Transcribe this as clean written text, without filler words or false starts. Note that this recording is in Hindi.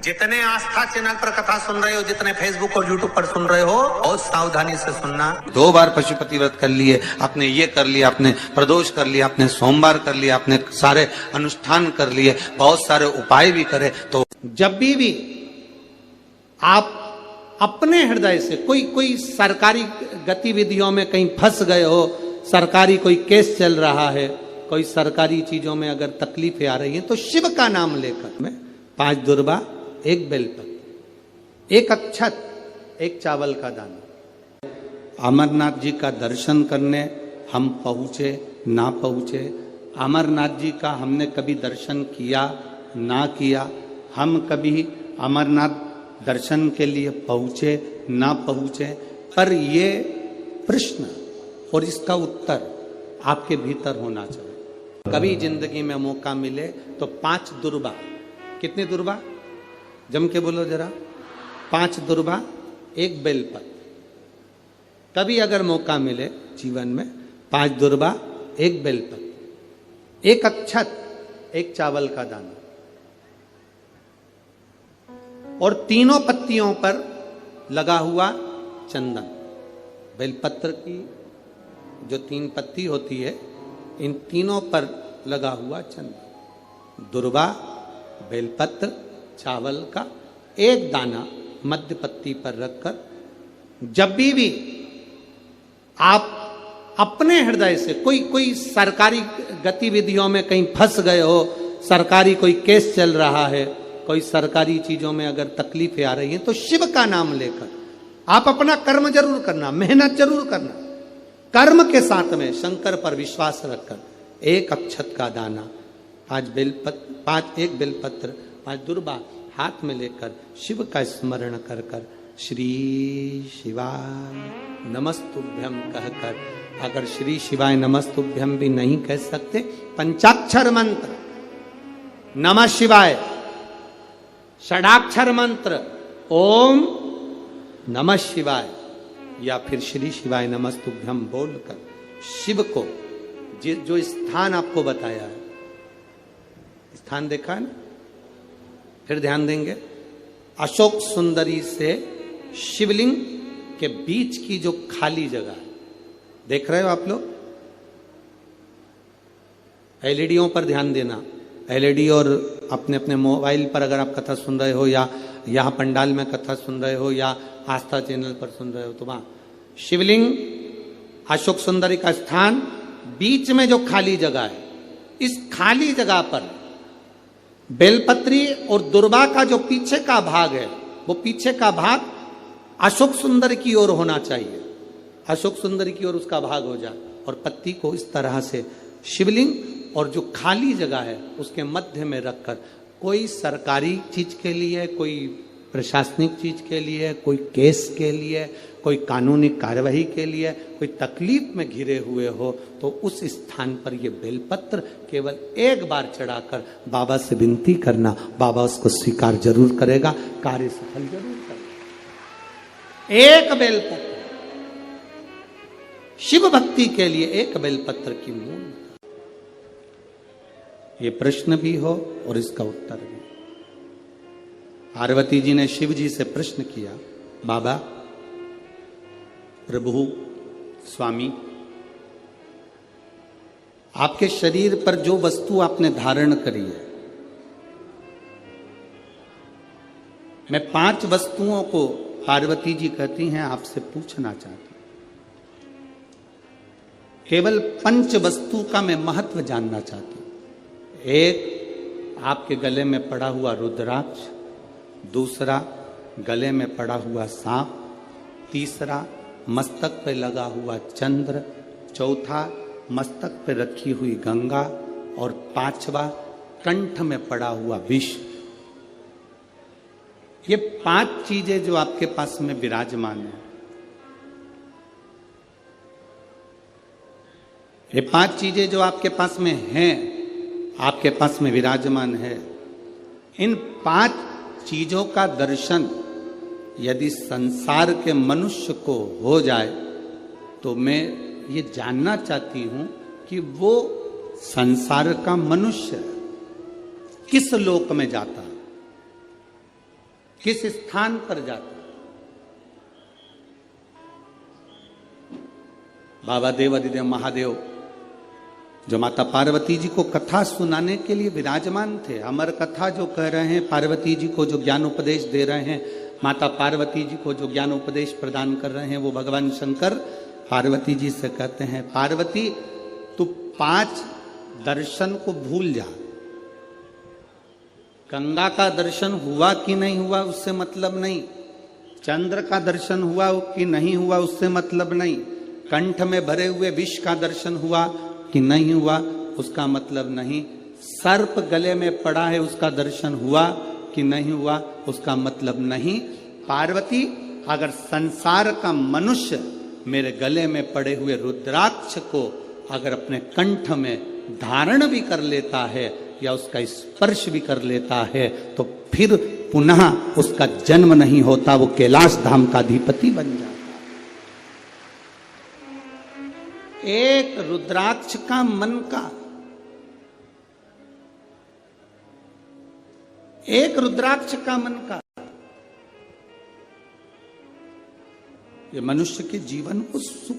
जितने आस्था चैनल पर कथा सुन रहे हो, जितने फेसबुक और यूट्यूब पर सुन रहे हो, बहुत सावधानी से सुनना। 2 बार पशुपति व्रत कर लिए, आपने ये कर लिया, आपने प्रदोष कर लिया, आपने सोमवार कर लिया, आपने सारे अनुष्ठान कर लिए, बहुत सारे उपाय भी करे, तो जब भी आप अपने हृदय से कोई सरकारी गतिविधियों में कहीं फंस गए हो, सरकारी कोई केस चल रहा है, कोई सरकारी चीजों में अगर तकलीफें आ रही हैं, तो शिव का नाम लेकर में 5 दुर्बा, 1 बेलपत्र, 1 अक्षत, 1 चावल का दाना। अमरनाथ जी का दर्शन करने हम पहुंचे ना पहुंचे, अमरनाथ जी का हमने कभी दर्शन किया ना किया, हम कभी अमरनाथ दर्शन के लिए पहुंचे ना पहुंचे, पर ये प्रश्न और इसका उत्तर आपके भीतर होना चाहिए। कभी जिंदगी में मौका मिले तो 5 दुर्बा, कितनी दुर्बा जम के बोलो जरा, 5 दुर्बा, 1 बेलपत्र। कभी अगर मौका मिले जीवन में 5 दुर्बा, 1 बेलपत्र, 1 अक्षत, 1 चावल का दाना, और तीनों पत्तियों पर लगा हुआ चंदन। बेलपत्र की जो 3 पत्ती होती है, इन तीनों पर लगा हुआ चंदन, दुर्बा, बेलपत्र, चावल का 1 दाना मध्य पत्ती पर रखकर, जब भी आप अपने हृदय से कोई सरकारी गतिविधियों में कहीं फंस गए हो, सरकारी कोई केस चल रहा है, कोई सरकारी चीजों में अगर तकलीफें आ रही हैं, तो शिव का नाम लेकर आप अपना कर्म जरूर करना, मेहनत जरूर करना, कर्म के साथ में शंकर पर विश्वास रखकर 1 अक्षत का दाना, 1 बेलपत्र, 5 दुर्बा हाथ में लेकर शिव का स्मरण कर कर श्री शिवाय नमस्तुभ्यम कहकर, अगर श्री शिवाय नमस्तुभ्यम भी नहीं कह सकते, पंचाक्षर मंत्र नमः शिवाय, षडाक्षर मंत्र ओम नमः शिवाय, या फिर श्री शिवाय नमस्तुभ्यम बोलकर शिव को जो स्थान आपको बताया है, स्थान देखा है ना, फिर ध्यान देंगे, अशोक सुंदरी से शिवलिंग के बीच की जो खाली जगह है, देख रहे हो आप लोग, एलईडीओं पर ध्यान देना, एलईडी और अपने अपने मोबाइल पर अगर आप कथा सुन रहे हो, या यहाँ पंडाल में कथा सुन रहे हो, या आस्था चैनल पर सुन रहे हो, तो वहां शिवलिंग, अशोक सुंदरी का स्थान, बीच में जो खाली जगह है, इस खाली जगह पर बेलपत्री और दुर्बा का जो पीछे का भाग है, वो पीछे का भाग अशोक सुंदर की ओर होना चाहिए, अशोक सुंदर की ओर उसका भाग हो जाए, और पत्ती को इस तरह से शिवलिंग और जो खाली जगह है उसके मध्य में रखकर, कोई सरकारी चीज के लिए, कोई प्रशासनिक चीज के लिए, कोई केस के लिए, कोई कानूनी कार्यवाही के लिए, कोई तकलीफ में घिरे हुए हो, तो उस स्थान पर ये बेलपत्र केवल 1 बार चढ़ाकर बाबा से विनती करना, बाबा उसको स्वीकार जरूर करेगा, कार्य सफल जरूर करेगा। 1 बेलपत्र शिव भक्ति के लिए, 1 बेलपत्र की मूल, ये प्रश्न भी हो और इसका उत्तर भी। पार्वती जी ने शिव जी से प्रश्न किया, बाबा, प्रभु, स्वामी, आपके शरीर पर जो वस्तु आपने धारण करी है, मैं 5 वस्तुओं को, पार्वती जी कहती हैं, आपसे पूछना चाहती हूं। केवल 5 वस्तु का मैं महत्व जानना चाहती हूं। 1, आपके गले में पड़ा हुआ रुद्राक्ष, 2, गले में पड़ा हुआ सांप, 3, मस्तक पे लगा हुआ चंद्र, 4, मस्तक पे रखी हुई गंगा, और 5वां कंठ में पड़ा हुआ विष। ये 5 चीजें जो आपके पास में विराजमान है, ये 5 चीजें जो आपके पास में हैं, आपके पास में विराजमान है, इन 5 चीजों का दर्शन यदि संसार के मनुष्य को हो जाए, तो मैं ये जानना चाहती हूं कि वो संसार का मनुष्य किस लोक में जाता है। किस स्थान पर जाता। बाबा देवादिदेव महादेव जो माता पार्वती जी को कथा सुनाने के लिए विराजमान थे, अमर कथा जो कह रहे हैं, पार्वती जी को जो ज्ञान उपदेश दे रहे हैं, माता पार्वती जी को जो ज्ञान उपदेश प्रदान कर रहे हैं, वो भगवान शंकर पार्वती जी से कहते हैं, पार्वती तू 5 दर्शन को भूल जा। गंगा का दर्शन हुआ कि नहीं हुआ उससे मतलब नहीं, चंद्र का दर्शन हुआ कि नहीं हुआ उससे मतलब नहीं, कंठ में भरे हुए विष का दर्शन हुआ कि नहीं हुआ उसका मतलब नहीं, सर्प गले में पड़ा है उसका दर्शन हुआ कि नहीं हुआ उसका मतलब नहीं। पार्वती अगर संसार का मनुष्य मेरे गले में पड़े हुए रुद्राक्ष को अगर अपने कंठ में धारण भी कर लेता है या उसका स्पर्श भी कर लेता है तो फिर पुनः उसका जन्म नहीं होता, वो कैलाश धाम का अधिपति बन जाता। एक रुद्राक्ष का मन का, एक रुद्राक्ष का मन का, ये मनुष्य के जीवन को सुख